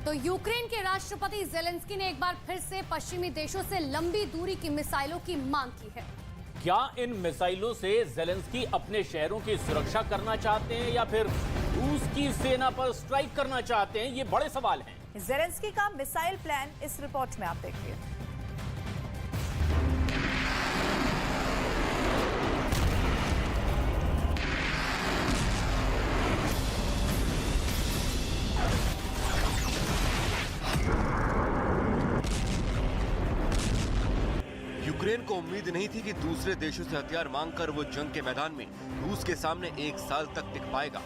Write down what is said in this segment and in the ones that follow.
तो यूक्रेन के राष्ट्रपति ज़ेलेंस्की ने एक बार फिर से पश्चिमी देशों से लंबी दूरी की मिसाइलों की मांग की है। क्या इन मिसाइलों से ज़ेलेंस्की अपने शहरों की सुरक्षा करना चाहते हैं या फिर रूस की सेना पर स्ट्राइक करना चाहते हैं? ये बड़े सवाल हैं। ज़ेलेंस्की का मिसाइल प्लान इस रिपोर्ट में आप देखिए। यूक्रेन को उम्मीद नहीं थी कि दूसरे देशों से हथियार मांगकर वो जंग के मैदान में रूस के सामने 1 साल तक टिक पाएगा।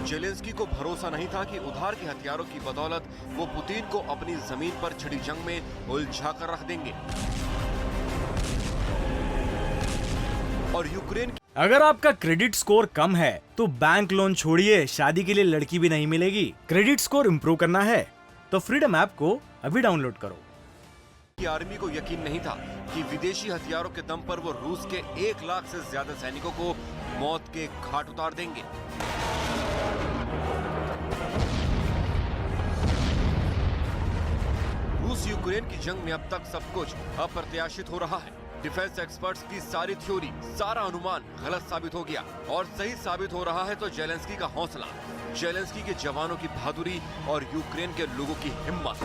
ज़ेलेंस्की को भरोसा नहीं था कि उधार के हथियारों की बदौलत वो पुतिन को अपनी जमीन पर छिड़ी जंग में उलझा कर रख देंगे। और यूक्रेन अगर आपका क्रेडिट स्कोर कम है तो बैंक लोन छोड़िए, शादी के लिए लड़की भी नहीं मिलेगी। क्रेडिट स्कोर इंप्रूव करना है तो फ्रीडम ऐप को अभी डाउनलोड करो। आर्मी को यकीन नहीं था कि विदेशी हथियारों के दम पर वो रूस के 1 लाख से ज्यादा सैनिकों को मौत के घाट उतार देंगे। रूस यूक्रेन की जंग में अब तक सब कुछ अप्रत्याशित हो रहा है। डिफेंस एक्सपर्ट्स की सारी थ्योरी, सारा अनुमान गलत साबित हो गया और सही साबित हो रहा है तो ज़ेलेंस्की का हौसला, ज़ेलेंस्की के जवानों की बहादुरी और यूक्रेन के लोगों की हिम्मत।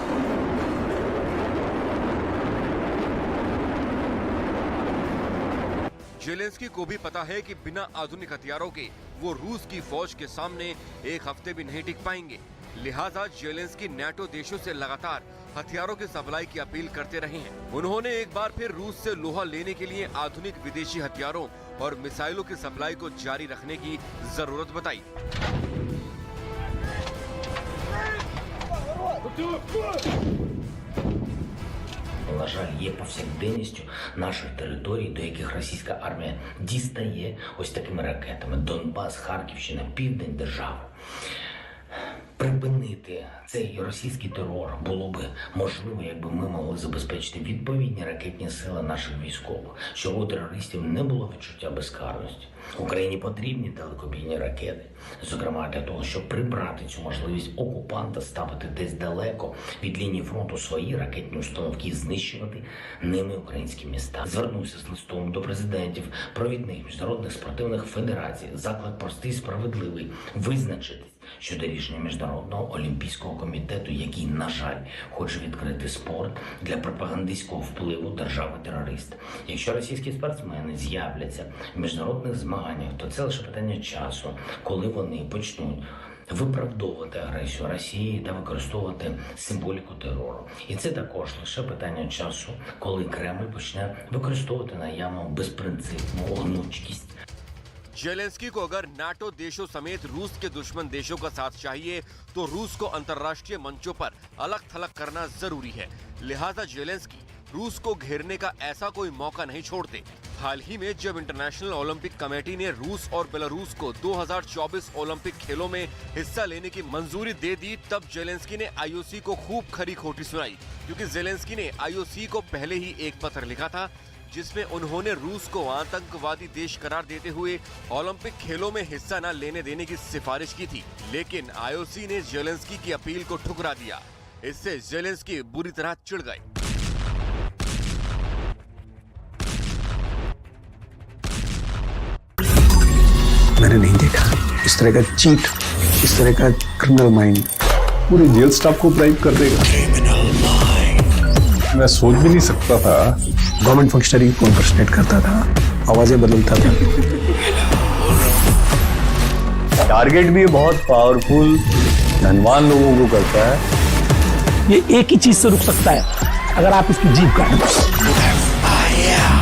ज़ेलेंस्की को भी पता है कि बिना आधुनिक हथियारों के वो रूस की फौज के सामने 1 हफ्ते भी नहीं टिक पाएंगे। लिहाजा ज़ेलेंस्की नाटो देशों से लगातार हथियारों की सप्लाई की अपील करते रहे हैं। उन्होंने एक बार फिर रूस से लोहा लेने के लिए आधुनिक विदेशी हथियारों और मिसाइलों की सप्लाई को जारी रखने की जरूरत बताई। На жаль, є повсякденністю наших територій, до яких російська армія дістає ось такими ракетами. Донбас, Харківщина, південь держави. Припинити цей російський терор було би можливо, якби ми могли забезпечити відповідні ракетні сили наших військових, щоб у терористів не було відчуття безкарності. Україні потрібні далекобійні ракети, зокрема для того, щоб прибрати цю можливість окупанта ставити десь далеко від лінії фронту свої ракетні установки і знищувати ними українські міста. Звернувся з листом до президентів провідних міжнародних спортивних федерацій. Заклик простий і справедливий – визначитись щодо рішення Міжнародного олімпійського комітету, який, на жаль, хоче відкрити спорт для пропагандистського впливу держави-терориста. Якщо російські спортсмени з'являться в міжнародних змаганнях, то це лише питання часу, коли вони почнуть виправдовувати агресію Росії та використовувати символіку терору. І це також лише питання часу, коли Кремль почне використовувати наявну безпринципну гнучкість. ज़ेलेंस्की को अगर नाटो देशों समेत रूस के दुश्मन देशों का साथ चाहिए तो रूस को अंतर्राष्ट्रीय मंचों पर अलग थलग करना जरूरी है। लिहाजा ज़ेलेंस्की रूस को घेरने का ऐसा कोई मौका नहीं छोड़ते। हाल ही में जब इंटरनेशनल ओलंपिक कमेटी ने रूस और बेलारूस को 2024 ओलंपिक खेलों में हिस्सा लेने की मंजूरी दे दी, तब ज़ेलेंस्की ने आईओसी को खूब खरी खोटी सुनाई, क्योंकि ज़ेलेंस्की ने आईओसी को पहले ही एक पत्र लिखा था जिसमें उन्होंने रूस को आतंकवादी देश करार देते हुए ओलंपिक खेलों में हिस्सा न लेने देने की सिफारिश की थी। लेकिन आईओसी ने ज़ेलेंस्की की अपील को ठुकरा दिया। इससे ज़ेलेंस्की बुरी तरह चिढ़ गए। मैंने नहीं देखा इस तरह का चीट, इस तरह का क्रिमिनल माइंड पूरे जेल स्टाफ को ब्राइब कर देगा। मैं सोच भी नहीं सकता था गवर्नमेंट फंक्शनरी को इम्पर्सनेट करता था, आवाजें बदलता था। टारगेट भी बहुत पावरफुल धनवान लोगों को करता है। ये एक ही चीज से रुक सकता है, अगर आप इसकी जीभ काट दो।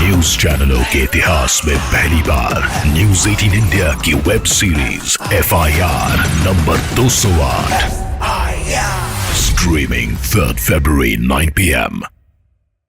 न्यूज चैनलों के इतिहास में पहली बार न्यूज 18 इंडिया की web series FIR number 208 streaming 3rd February 9 PM